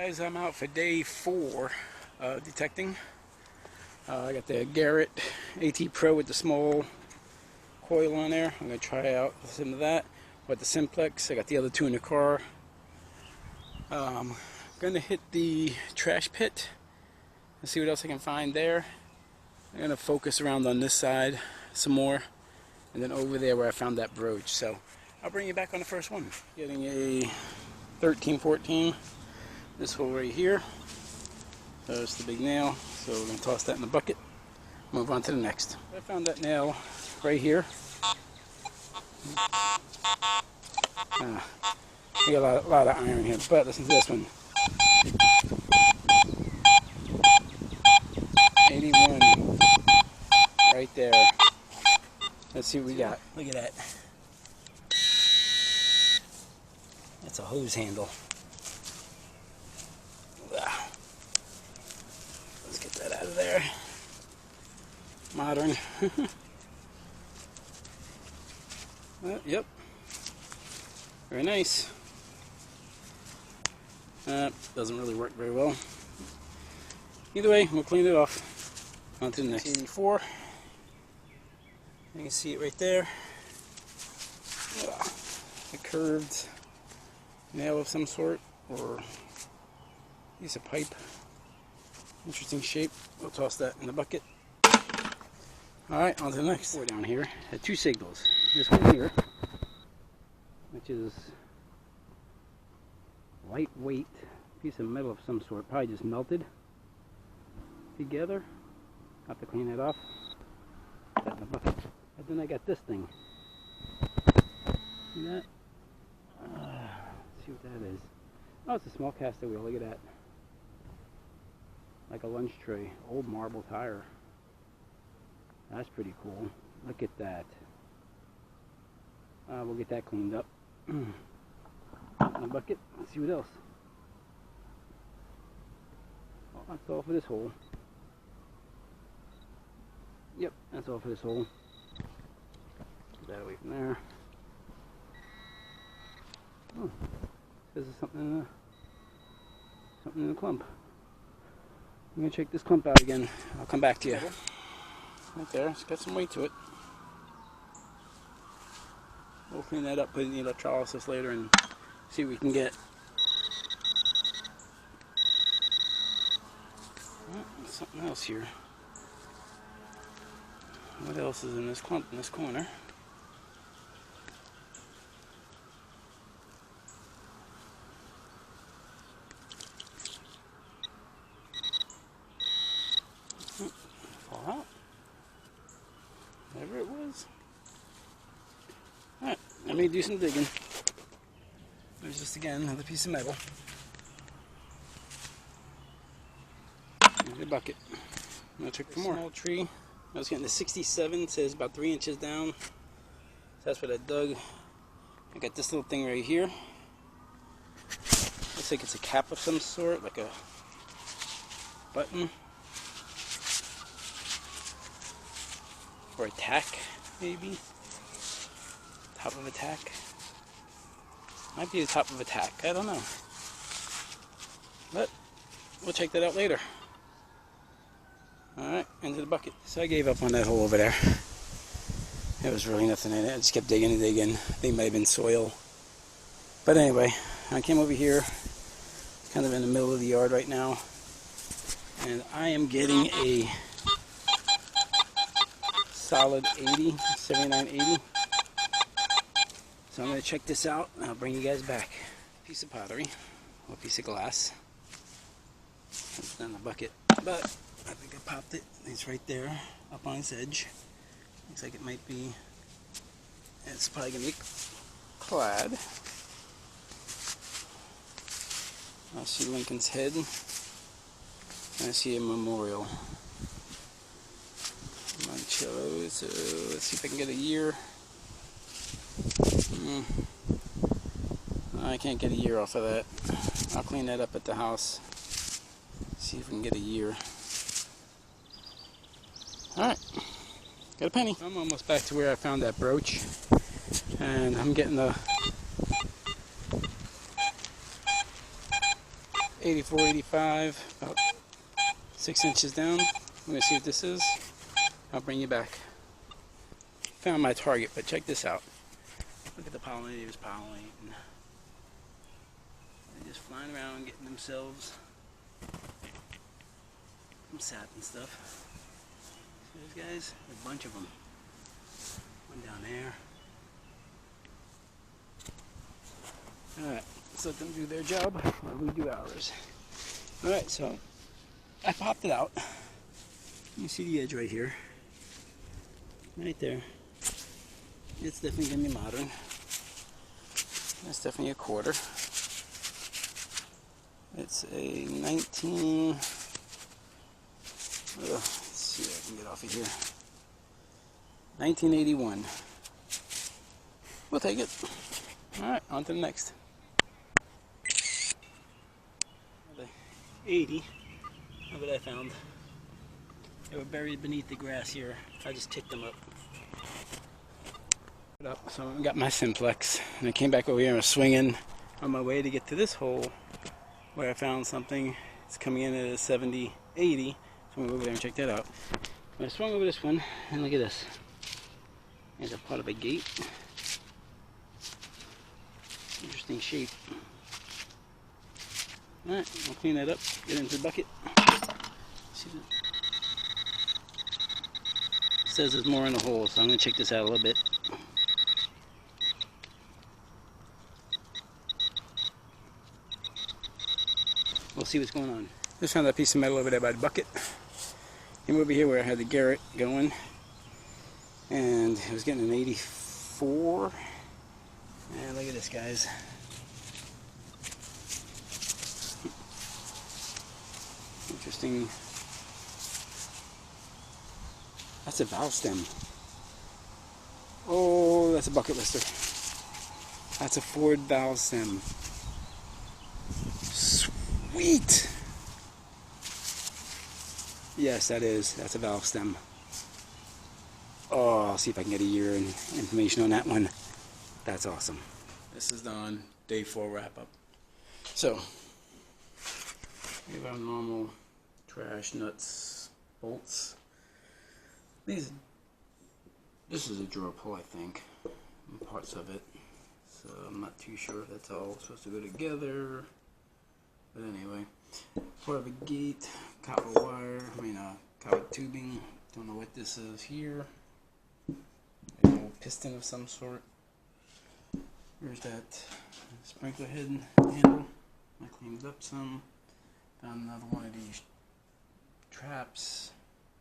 Guys, I'm out for day 4 detecting. I got the Garrett AT Pro with the small coil on there. I'm going to try out some of that with the Simplex. I got the other 2 in the car. I'm going to hit the trash pit and see what else I can find there. I'm going to focus around on this side some more, and then over there where I found that brooch. So I'll bring you back on the first one. Getting a 1314. This hole right here. There's the big nail. So we're going to toss that in the bucket. Move on to the next. I found that nail right here. I got a lot of iron here, but listen to this one. 81. Right there. Let's see what we got. Look at that. That's a hose handle. Let's get that out of there. Modern. Yep. Very nice. Doesn't really work very well. Either way, we'll clean it off. On to the next. 84. You can see it right there. A curved nail of some sort, or piece of pipe. Interesting shape. We'll toss that in the bucket. Alright, on to the next. 4 down here. Had 2 signals. This one here, which is lightweight piece of metal of some sort, probably just melted together. Have to clean it off. Put that in the bucket. And then I got this thing. See that? Let's see what that is. Oh, it's a small caster wheel. Look at that. Like a lunch tray. Old marble tire. That's pretty cool. Look at that. We'll get that cleaned up. In the bucket. Let's see what else. Well, that's all for this hole. Yep, that's all for this hole. Put that away from there. Oh, there's something in the clump. I'm gonna check this clump out again. I'll come back to you. Right there, it's got some weight to it. We'll clean that up, put it in the electrolysis later, and see what we can get. Oh, there's something else here. What else is in this clump in this corner? Fall out. Whatever it was. Alright, let me do some digging. There's just again another piece of metal. Here's the bucket. I'm gonna check for more. Small tree. I was getting the 67, says about 3 inches down. So that's what I dug. I got this little thing right here. Looks like it's a cap of some sort, like a button. Or a tack, maybe. Top of a tack. Might be the top of a tack, I don't know. But we'll check that out later. Alright, into the bucket. So I gave up on that hole over there. There was really nothing in it. I just kept digging and digging. I think it might have been soil. But anyway, I came over here, kind of in the middle of the yard right now. And I am getting a solid 80, 7980. So I'm going to check this out and I'll bring you guys back. Piece of pottery, or a piece of glass. It's in the bucket, but I think I popped it. It's right there, up on its edge. Looks like it might be, it's probably going to be clad. I see Lincoln's head, and I see a memorial. Moncello, so let's see if I can get a year. I can't get a year off of that. I'll clean that up at the house. See if we can get a year. Alright, got a penny. I'm almost back to where I found that brooch. And I'm getting the 84, 85, about 6 inches down. I'm going to see what this is. I'll bring you back. Found my target, but check this out. Look at the pollinators pollinating. They're just flying around getting themselves some sap and stuff. See those guys? There's a bunch of them. One down there. Alright, let's let them do their job while we do ours. Alright, so I popped it out. You see the edge right here. Right there. It's definitely going to be modern. That's definitely a quarter. It's a 19... let's see if I can get off of here. 1981. We'll take it. Alright, on to the next. The 80 of it I found. They were buried beneath the grass here. I just ticked them up. So I got my simplex, and I came back over here and was swinging on my way to get to this hole where I found something. It's coming in at a 70, 80. So I'm going to go over there and check that out. But I swung over this one, and look at this. It's a part of a gate. Interesting shape. Alright, I'll clean that up, get it into the bucket. See that? It says there's more in the hole, so I'm going to check this out a little bit. We'll see what's going on. Just found that piece of metal over there by the bucket. Came over here where I had the Garrett going, and it was getting an 84. And look at this, guys. Interesting. That's a valve stem. Oh, that's a bucket lister. That's a Ford valve stem. Sweet. Yes, that is. That's a valve stem. Oh, I'll see if I can get a year and information on that one. That's awesome. This is done. Day 4 wrap up. So, we have our normal trash, nuts, bolts. This is a drawer pull, I think, and parts of it. So I'm not too sure if that's all supposed to go together. But anyway, part of a gate, copper wire, copper tubing. Don't know what this is here. A little piston of some sort. Here's that sprinkler head handle. I cleaned up some. Found another one of these traps.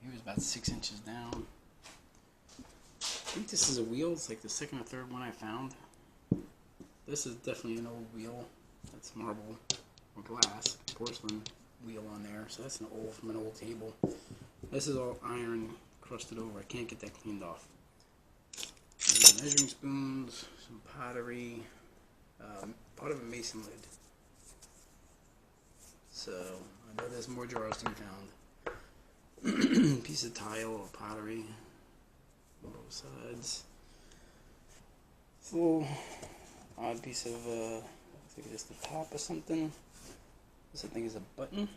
He was about 6 inches down. I think this is a wheel. It's like the second or third one I found. This is definitely an old wheel. That's marble or glass, porcelain wheel on there. So that's from an old table. This is all iron crusted over. I can't get that cleaned off. Measuring spoons, some pottery, part of a mason lid. So I know there's more drawers to be found. Piece of tile or pottery on both sides. It's a little odd piece of, looks like it's the top or something. This I think is a button.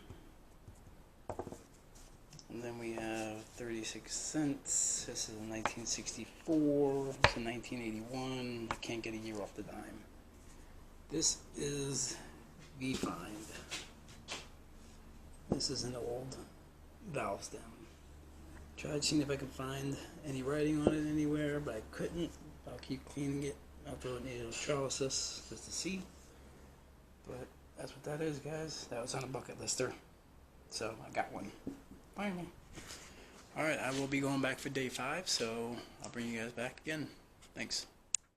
And then we have 36 cents. This is a 1964. This is a 1981. I can't get a year off the dime. This is the find. This is an old valve stem. Tried seeing if I could find any writing on it anywhere, but I couldn't. I'll keep cleaning it. I'll throw it in electrolysis just to see. But that's what that is, guys. That was on a bucket lister. So I got one. Finally. Alright, I will be going back for day 5, so I'll bring you guys back again. Thanks.